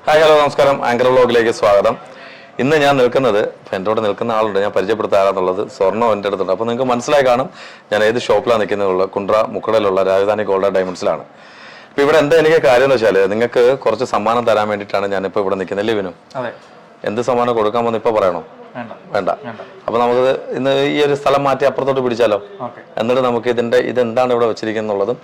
Hi hello നമസ്കാരം. Anchor വ്ലോഗിലേക്ക് സ്വാഗതം. ഇന്ന് ഞാൻ നിൽക്കുന്നത് എൻ്റെ കൂടെ നിൽക്കുന്ന ആളുണ്ട്. ഞാൻ പരിചയപ്പെടുത്താറുള്ളത് സ്വർണ്ണം എൻ്റെ അടുത്തുണ്ട്. അപ്പോൾ നിങ്ങൾക്ക് മനസ്സിലായി കാണും ഞാൻ ഏത് ഷോപ്പിലാണ് നിൽക്കുന്നത്. കുണ്ട്ര മുക്കടയിലുള്ള രാജധാനി ഗോൾഡ് ഡയമണ്ട്സിലാണ്. അപ്പോൾ ഇവിടെ എന്താ എനിക്ക് കാര്യം എന്ന് വെച്ചാൽ നിങ്ങൾക്ക് കുറച്ച് സമ്മാനം തരാൻ വേണ്ടിയിട്ടാണ് ഞാനിപ്പോൾ ഇവിടെ നിൽക്കുന്നത്. ലിവിനും എന്ത് സമ്മാനം കൊടുക്കാമെന്ന് ഇപ്പോൾ പറയണോ? വേണ്ട. അപ്പോൾ നമുക്ക് ഇന്ന് ഈ ഒരു സ്ഥലം മാറ്റി അപ്പുറത്തോട്ട് പിടിച്ചാലോ? എന്നിട്ട് നമുക്ക് ഇതെന്താണ് ഇവിടെ വെച്ചിരിക്കുന്നുള്ളതും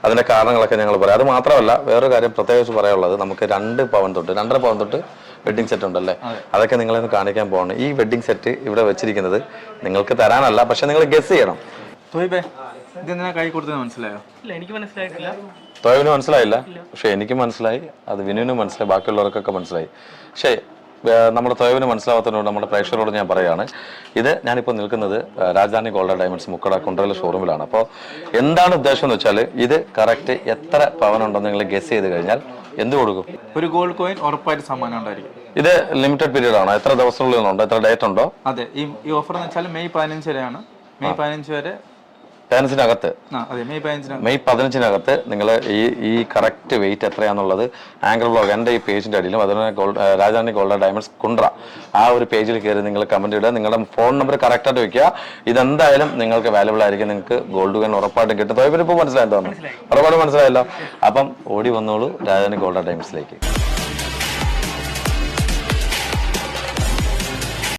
അതിന്റെ കാരണങ്ങളൊക്കെ ഞങ്ങൾ പറയാം. അത് മാത്രമല്ല വേറൊരു കാര്യം പ്രത്യേകിച്ച് പറയാനുള്ളത്, നമുക്ക് 2 പവൻ തൊട്ട് 2.5 പവൻ തൊട്ട് വെഡിങ് സെറ്റ് ഉണ്ടല്ലേ, അതൊക്കെ നിങ്ങളെ കാണിക്കാൻ പോകണം. ഈ വെഡിങ് സെറ്റ് ഇവിടെ വെച്ചിരിക്കുന്നത് നിങ്ങൾക്ക് തരാനല്ല, പക്ഷെ നിങ്ങൾ ഗസ് ചെയ്യണം. തോയവിന് മനസ്സിലായില്ല, പക്ഷെ എനിക്ക് മനസ്സിലായി, അത് വിനുവിനും മനസ്സിലായി, ബാക്കിയുള്ളവർക്കൊക്കെ മനസ്സിലായി. പക്ഷേ നമ്മുടെ തോയവിന് മനസ്സിലാവാത്തതിനോട് നമ്മുടെ പ്രേക്ഷകരോട് ഞാൻ പറയുകയാണ്, ഇത് ഞാനിപ്പോൾ നിൽക്കുന്നത് രാജധാനി ഗോൾഡ് ഡയമണ്ട്സ് മുക്കട കുണ്ട്രയിലെ ഷോറൂമിലാണ്. അപ്പോൾ എന്താണ് ഉദ്ദേശം എന്ന് വെച്ചാൽ, ഇത് കറക്റ്റ് എത്ര പവൻ ഉണ്ടെന്ന് നിങ്ങൾ ഗസ് ചെയ്ത് കഴിഞ്ഞാൽ എന്ത് കൊടുക്കും? ഒരു ഗോൾഡ് കോയിൻ ഉറപ്പായിട്ട് സമ്മാനം ഉണ്ടായിരിക്കും. ഇത് ലിമിറ്റഡ് പീരീഡ് ആണോ? എത്ര ദിവസങ്ങളിലുണ്ടോ? എത്ര ഡേറ്റ് ഉണ്ടോ? അതെ, ഈ ഓഫർ എന്ന് വെച്ചാൽ മെയ് 15 വരെയാണ്. മെയ് 15 വരെ 15-നകത്ത് മെയ് 15-നകത്ത് നിങ്ങൾ ഈ കറക്റ്റ് വെയിറ്റ് എത്രയാണെന്നുള്ളത് ആങ്കർ വ്ലോഗ് എൻ്റെ ഈ പേജിൻ്റെ അടിയിലും അതുപോലെ രാജധാനി ഗോൾഡ് ഡയമണ്ട്സ് കുണ്ട്ര ആ ഒരു പേജിൽ കയറി നിങ്ങൾ കമന്റ് ഇടുക. നിങ്ങളുടെ ഫോൺ നമ്പർ കറക്റ്റായിട്ട് വെക്കുക. ഇതെന്തായാലും നിങ്ങൾക്ക് വാല്യുബിൾ ആയിരിക്കും. നിങ്ങൾക്ക് ഗോൾഡ് കോയിൻ ഉറപ്പായിട്ടും കിട്ടും. ഇപ്പോൾ മനസ്സിലായെന്ന് തോന്നുന്നു. ഉറപ്പായിട്ട് മനസ്സിലായല്ലോ. അപ്പം ഓടി വന്നോളൂ രാജധാനി ഗോൾഡ് ഡയമണ്ട്സിലേക്ക്.